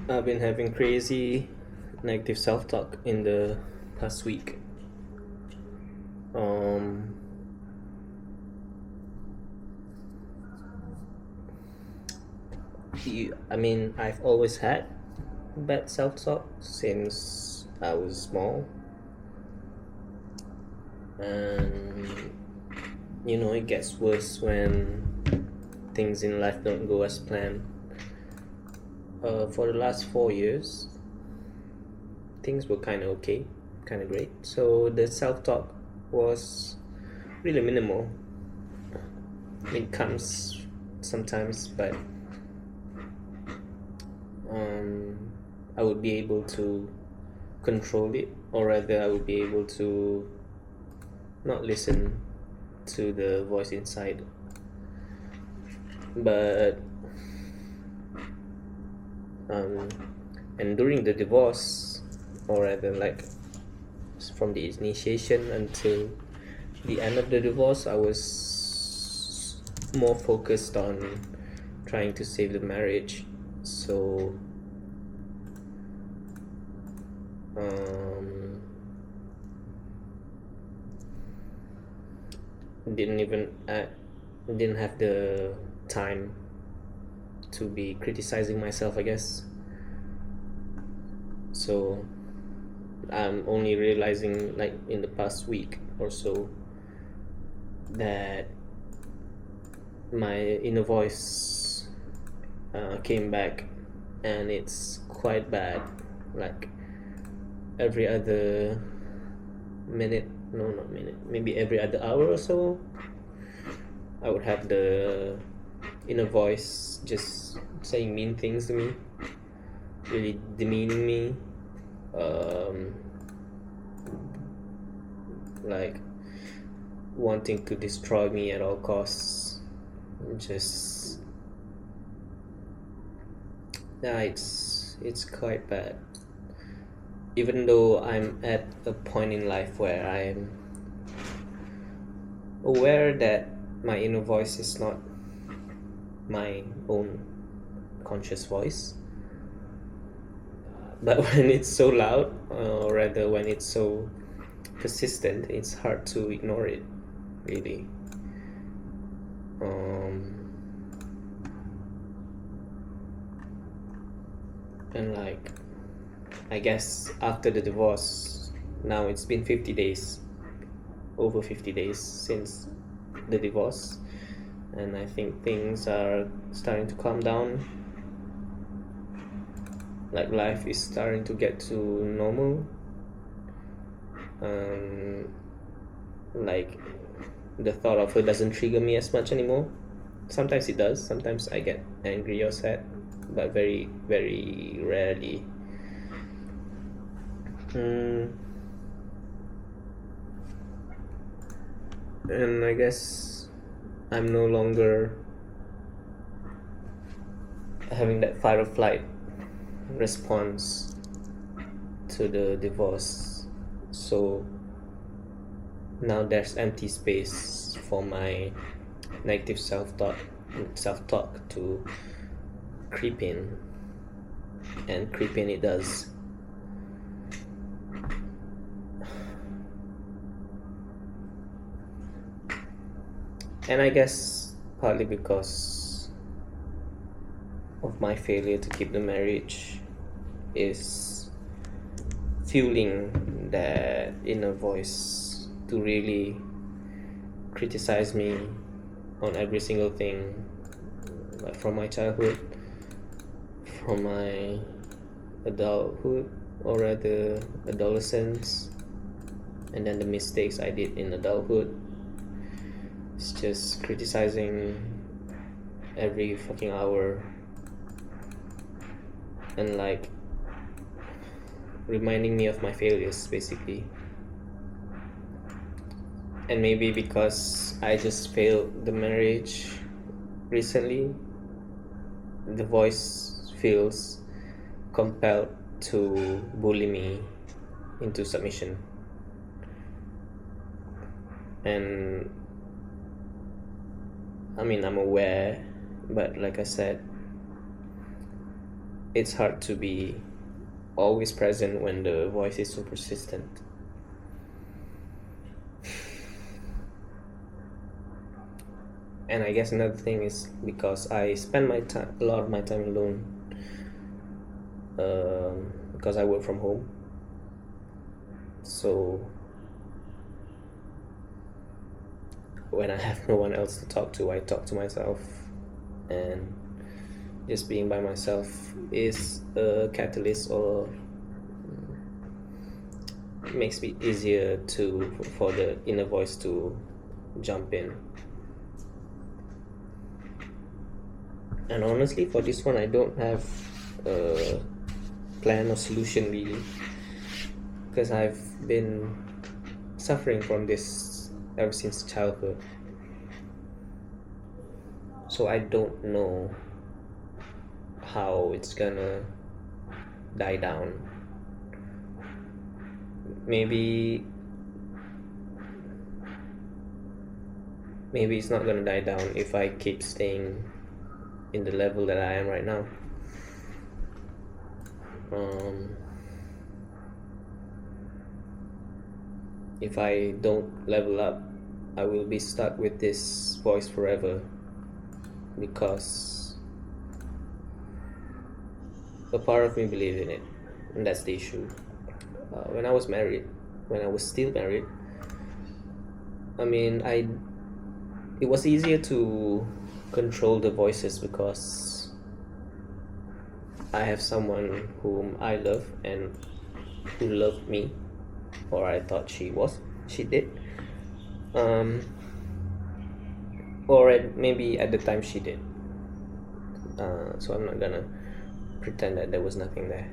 I've been having crazy negative self-talk in the past week. Um, I've always had bad self-talk since I was small, and it gets worse when things in life don't go as planned. For the last 4 years, things were kind of okay, kind of great. So the self-talk was really minimal. It comes sometimes, but I would be able to control it, or rather, I would be able to not listen to the voice inside. But and during the divorce, or rather, like from the initiation until the end of the divorce, I was more focused on trying to save the marriage. So didn't even didn't have the time to be criticizing myself, I guess. So I'm only realizing, like, in the past week or so, that my inner voice came back, and it's quite bad. Like every other minute, no, not minute, maybe every other hour or so, I would have the inner voice just saying mean things to me, really demeaning me, like wanting to destroy me at all costs. Just yeah, it's quite bad. Even though I'm at a point in life where I'm aware that my inner voice is not my own conscious voice, but when it's so loud, or rather when it's so persistent, it's hard to ignore it, really. And like, I guess after the divorce, now it's been 50 days, over 50 days since the divorce, and I think things are starting to calm down. Like, life is starting to get to normal. Like, the thought of her doesn't trigger me as much anymore. Sometimes it does. Sometimes I get angry or sad, but very, very rarely. And I guess I'm no longer having that fight or flight response to the divorce. So now there's empty space for my negative self-talk to creep in, and creep in it does. And I guess partly because of my failure to keep the marriage is fueling that inner voice to really criticize me on every single thing, like from my childhood, from my adulthood, or rather adolescence, and then the mistakes I did in adulthood. It's just criticizing every fucking hour, and like reminding me of my failures, basically. And maybe because I just failed the marriage recently, the voice feels compelled to bully me into submission. And I'm aware, but like I said, it's hard to be always present when the voice is so persistent. And I guess another thing is because I spend a lot of my time alone, because I work from home. So when I have no one else to talk to, I talk to myself, and just being by myself is a catalyst, or makes it easier for the inner voice to jump in. And honestly, for this one, I don't have a plan or solution really, because I've been suffering from this ever since childhood. So I don't know how it's gonna die down. Maybe it's not gonna die down if I keep staying in the level that I am right now. If I don't level up, I will be stuck with this voice forever, because a part of me believes in it, and that's the issue. When I was still married, it was easier to control the voices because I have someone whom I love and who loved me, or I thought she did, or maybe at the time she did. So I'm not gonna pretend that there was nothing there.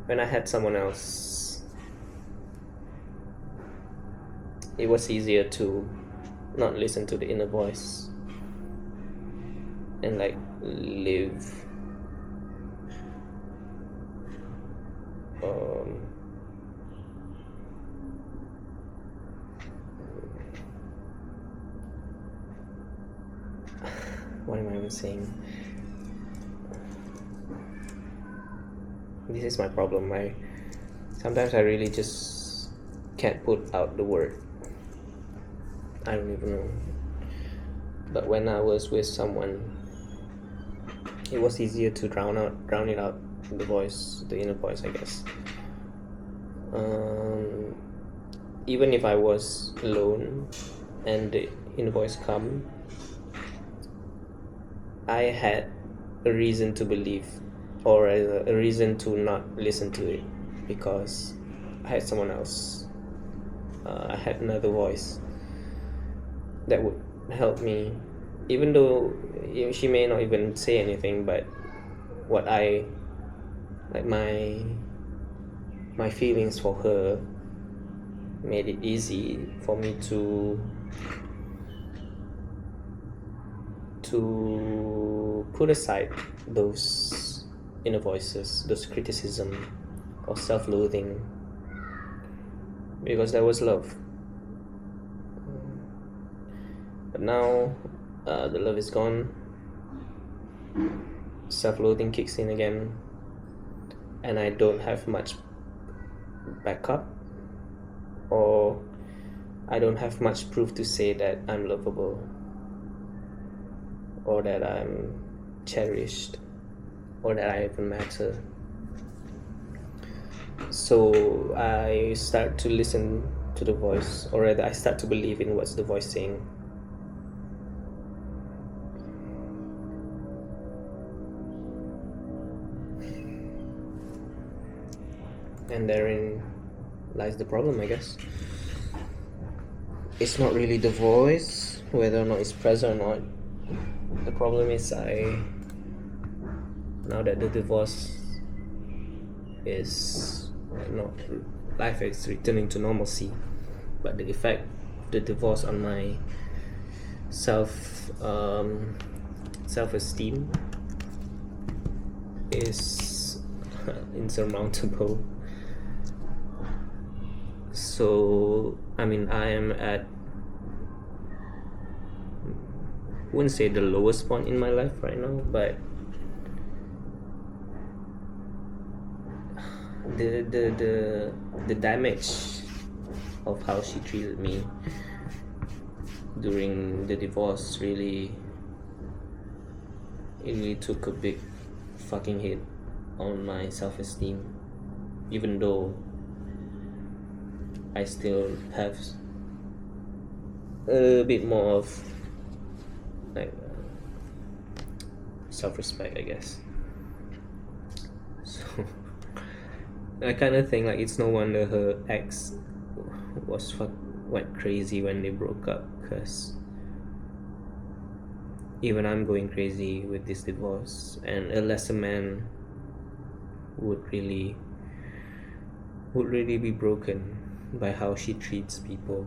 When I had someone else, it was easier to not listen to the inner voice and live what am I even saying? This is my problem. Sometimes I really just can't put out the word. I don't even know. But when I was with someone, it was easier to drown it out, the inner voice, I guess. Even if I was alone and the inner voice come, I had a reason to believe, or a reason to not listen to it, because I had someone else. I had another voice that would help me, even though she may not even say anything, but what I like, my feelings for her made it easy for me to put aside those inner voices, those criticism or self-loathing, because there was love. But now the love is gone, self-loathing kicks in again, and I don't have much backup, or I don't have much proof to say that I'm lovable, or that I'm cherished, or that I even matter. So I start to listen to the voice, or rather I start to believe in what's the voice saying. And therein lies the problem, I guess. It's not really the voice, whether or not it's present or not. The problem is now that the divorce is life is returning to normalcy, but the effect of the divorce on my self-esteem is insurmountable. So I am at, I wouldn't say the lowest point in my life right now, but the damage of how she treated me during the divorce really took a big fucking hit on my self-esteem, even though I still have a bit more of like self-respect, I guess. So I kind of think like it's no wonder her ex went crazy when they broke up, because even I'm going crazy with this divorce, and a lesser man would really be broken by how she treats people.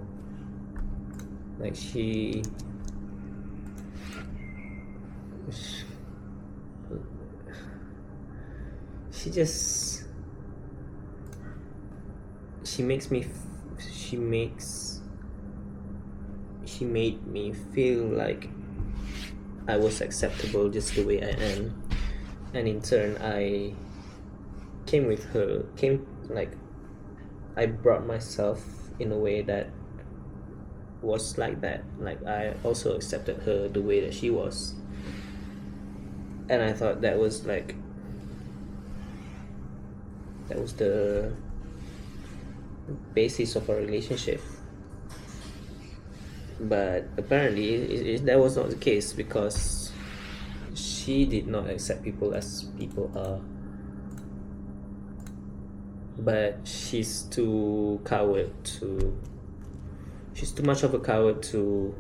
Like she just she made me feel like I was acceptable just the way I am, and in turn I I brought myself in a way that was like that. Like I also accepted her the way that she was, and I thought that was the basis of our relationship. But apparently that was not the case, because she did not accept people as people are, but she's too much of a coward to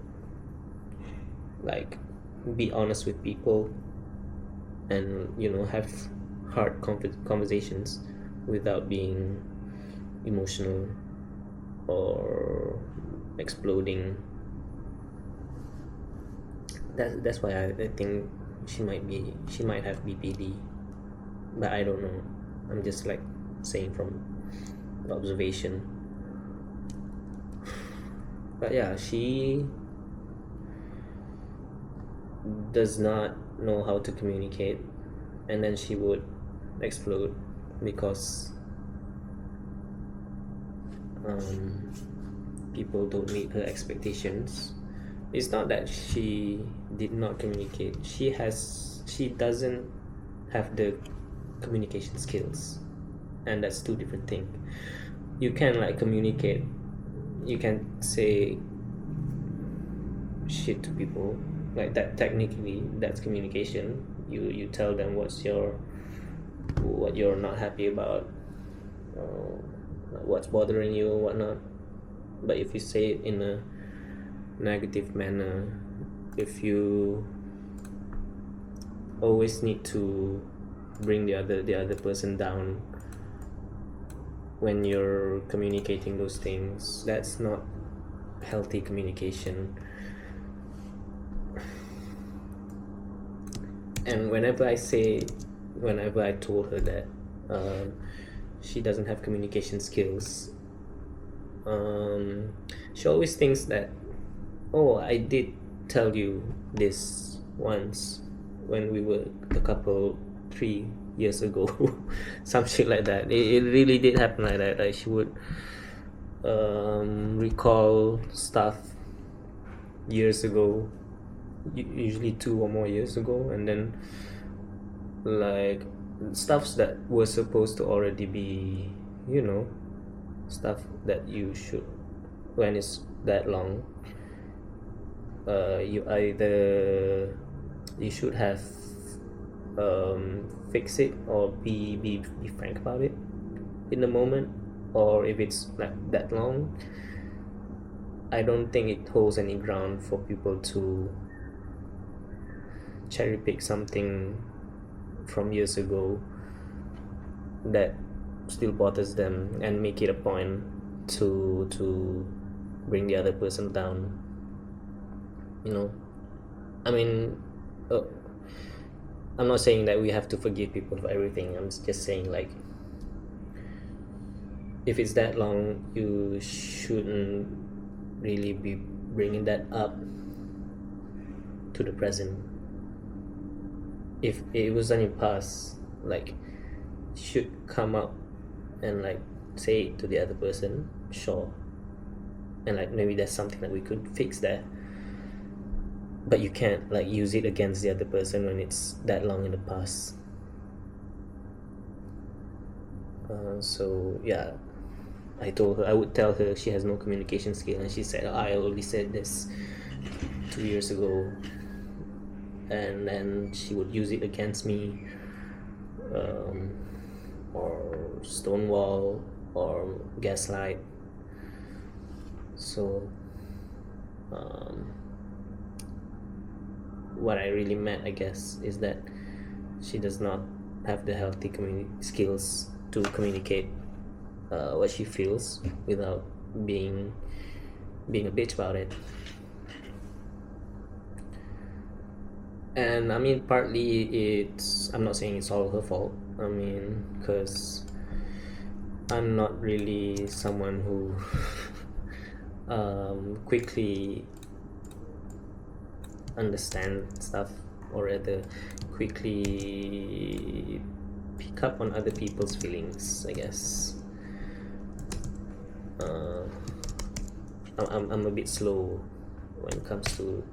like be honest with people and have hard conversations without being emotional or exploding. That's why I think she might have BPD, but I don't know. I'm just like saying from observation. But yeah, she does not know how to communicate, and then she would explode because people don't meet her expectations. It's not that she did not communicate. She doesn't have the communication skills, and that's two different things. You can like communicate, you can say shit to people like that. Technically that's communication. You tell them what you're not happy about, what's bothering you, whatnot. But if you say it in a negative manner, if you always need to bring the other person down when you're communicating those things, that's not healthy communication. And whenever I told her that she doesn't have communication skills, she always thinks that, oh, I did tell you this once when we were a couple 3 years ago. Some shit like that. It really did happen like that. Like she would recall stuff years ago, usually 2 or more years ago, and then like stuffs that were supposed to already be, stuff that you should, when it's that long, you should have fix it or be frank about it in the moment. Or if it's like that long, I don't think it holds any ground for people to cherry pick something from years ago that still bothers them and make it a point to bring the other person down. I mean, I'm not saying that we have to forgive people for everything. I'm just saying, like, if it's that long, you shouldn't really be bringing that up to the present. If it was in the past, like, should come up and like say it to the other person, sure, and like maybe there's something that we could fix there, but you can't like use it against the other person when it's that long in the past. So yeah, I told her, I would tell her she has no communication skill, and she said, I already said this 2 years ago, and then she would use it against me, or stonewall or gaslight. So what I really meant, I guess, is that she does not have the healthy skills to communicate what she feels without being a bitch about it. And I mean, partly I'm not saying it's all her fault. I mean, because I'm not really someone who quickly understand stuff, or rather quickly pick up on other people's feelings, I guess. I'm a bit slow when it comes to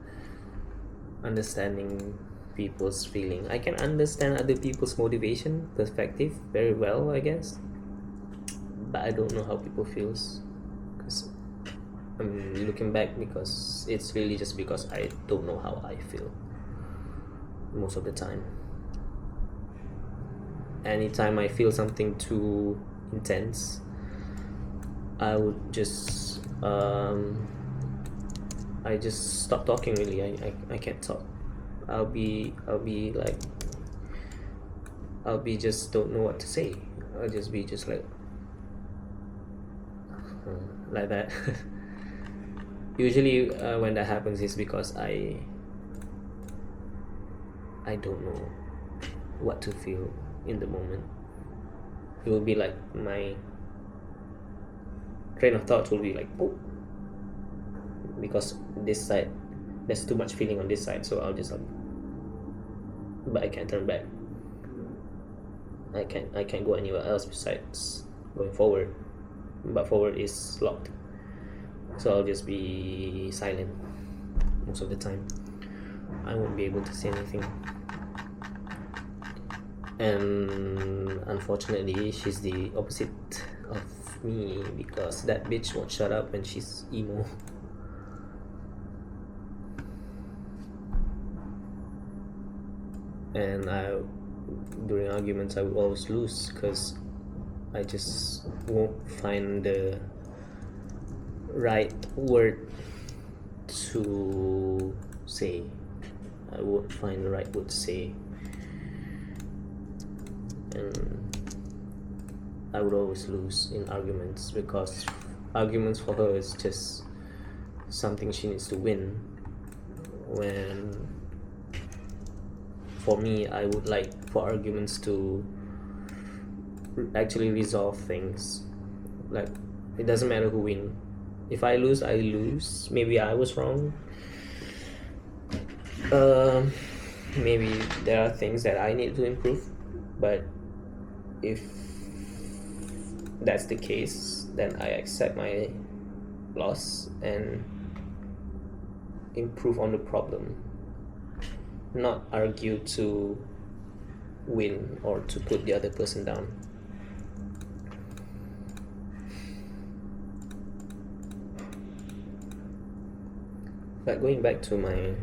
understanding people's feeling. I can understand other people's motivation, perspective very well, I guess, but I don't know how people feels, because I'm looking back, because it's really just because I don't know how I feel most of the time. Anytime I feel something too intense, I would just I just stop talking. Really, I can't talk. I'll be like, I'll be just don't know what to say. I'll just be just like that. Usually when that happens is because I don't know what to feel in the moment. It will be like my train of thought will be like, oh, because this side there's too much feeling on this side, so I'll just but I can't turn back. I can't go anywhere else besides going forward, but forward is locked, so I'll just be silent most of the time. I won't be able to say anything, and unfortunately she's the opposite of me, because that bitch won't shut up when she's emo. And during arguments I would always lose, because I just won't find the right word to say. I won't find the right word to say, and I would always lose in arguments, because arguments for her is just something she needs to win, when for me I would like for arguments to actually resolve things. Like, it doesn't matter who win. If I lose, I lose. Maybe I was wrong. Maybe there are things that I need to improve, but if that's the case, then I accept my loss and improve on the problem, not argue to win or to put the other person down. But going back to my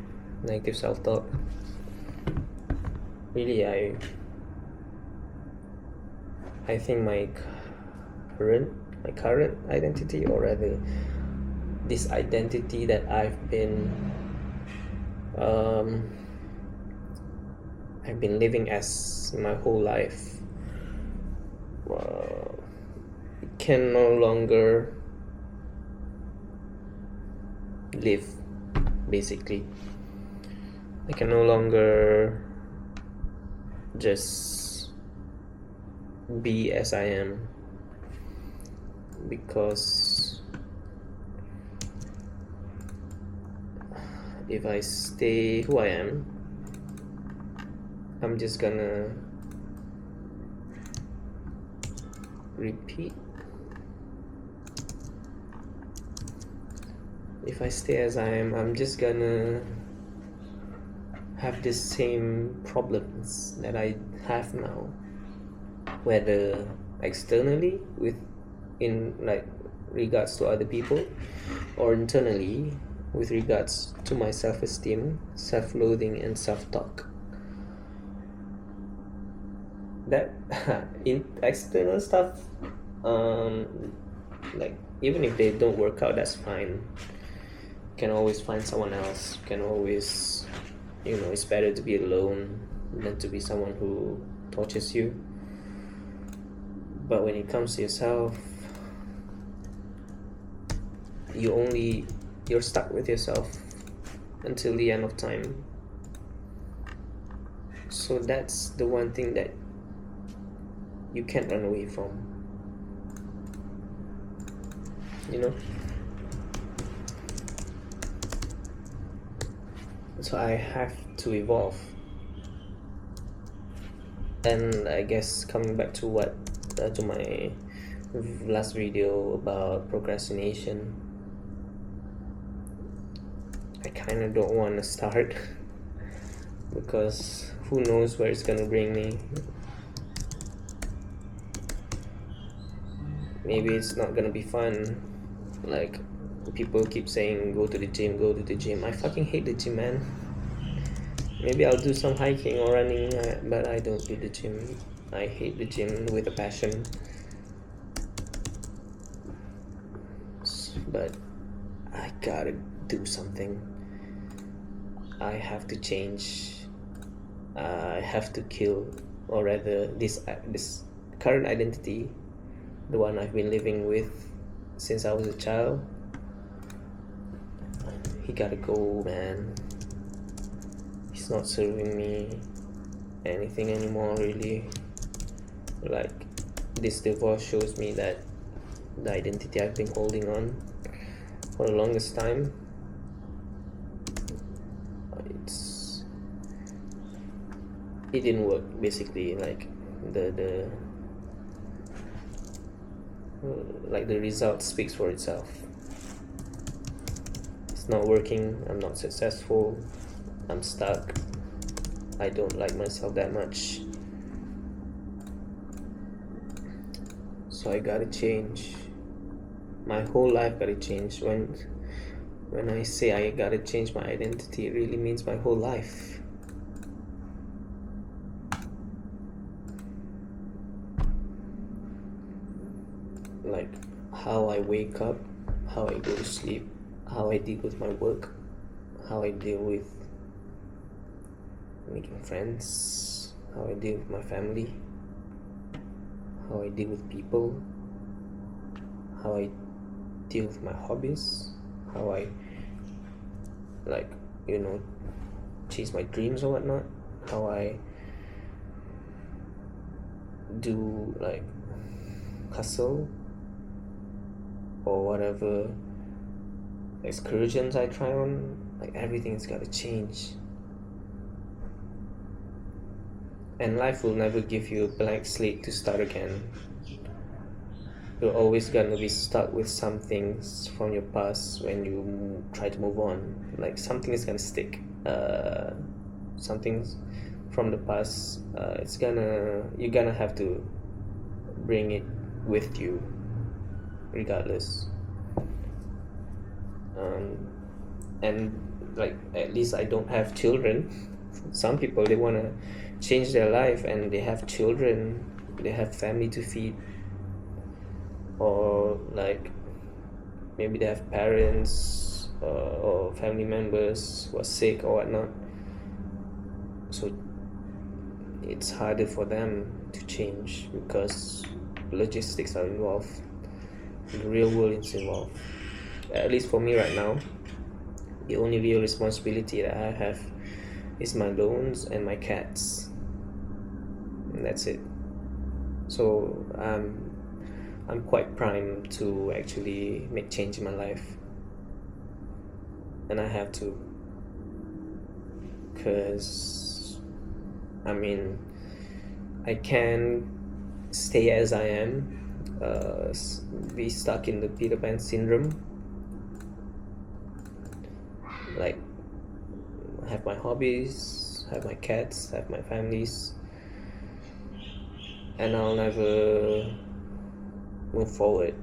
negative self-talk, really I think my current identity, or rather this identity that I've been living as my whole life, can no longer live. Basically, I can no longer just be as I am, because if I stay who I am, I'm just gonna repeat. If I stay as I am, I'm just gonna have the same problems that I have now, whether externally in like regards to other people, or internally with regards to my self-esteem, self-loathing, and self-talk. That in external stuff, like even if they don't work out, that's fine. You can always find someone else. You can always, it's better to be alone than to be someone who tortures you. But when it comes to yourself, you're stuck with yourself until the end of time. So that's the one thing that you can't run away from, So I have to evolve. And I guess coming back to to my last video about procrastination, I kind of don't want to start because who knows where it's gonna bring me. Maybe it's not gonna be fun. Like, people keep saying go to the gym. I fucking hate the gym, man. Maybe I'll do some hiking or running, but I don't do the gym. I hate the gym with a passion. But I gotta do something. I have to change. I have to kill, or rather, this current identity, the one I've been living with since I was a child. He gotta go, man. He's not serving me anything anymore, really. Like, this divorce shows me that the identity I've been holding on for the longest time, it didn't work, basically. Like, the result speaks for itself. It's not working. I'm not successful. I'm stuck. I don't like myself that much. So I gotta change. My whole life gotta change. When I say I gotta change my identity, it really means my whole life. Like, how I wake up, how I go to sleep, how I deal with my work, how I deal with making friends, how I deal with my family, how I deal with people, how I deal with my hobbies, how I chase my dreams or whatnot, how I do hustle or whatever excursions I try on. Everything's gotta change. And life will never give you a blank slate to start again. You're always gonna be stuck with some things from your past when you try to move on. Something is gonna stick. Some things from the past, you're gonna have to bring it with you regardless. And at least I don't have children. Some people, they want to change their life and they have children, they have family to feed, or maybe they have parents or family members who are sick or whatnot. So it's harder for them to change because logistics are involved, the real world is involved. At least for me right now, the only real responsibility that I have is my loans and my cats, and that's it. So I'm quite primed to actually make change in my life, and I have to, because I can stay as I am be stuck in the Peter Pan syndrome. Like, have my hobbies, have my cats, have my families, and I'll never move forward.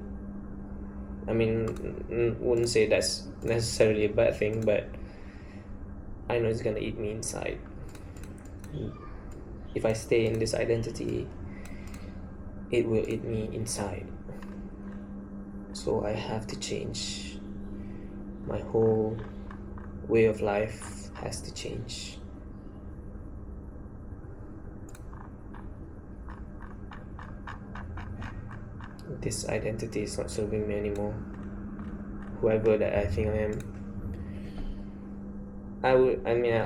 I mean, wouldn't say that's necessarily a bad thing, but I know it's gonna eat me inside. If I stay in this identity, it will eat me inside. So I have to change. My whole way of life has to change. This identity is not serving me anymore. Whoever that I think I am,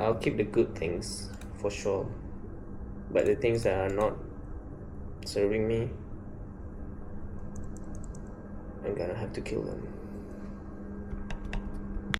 I'll keep the good things for sure, but the things that are not serving me, I'm gonna have to kill them.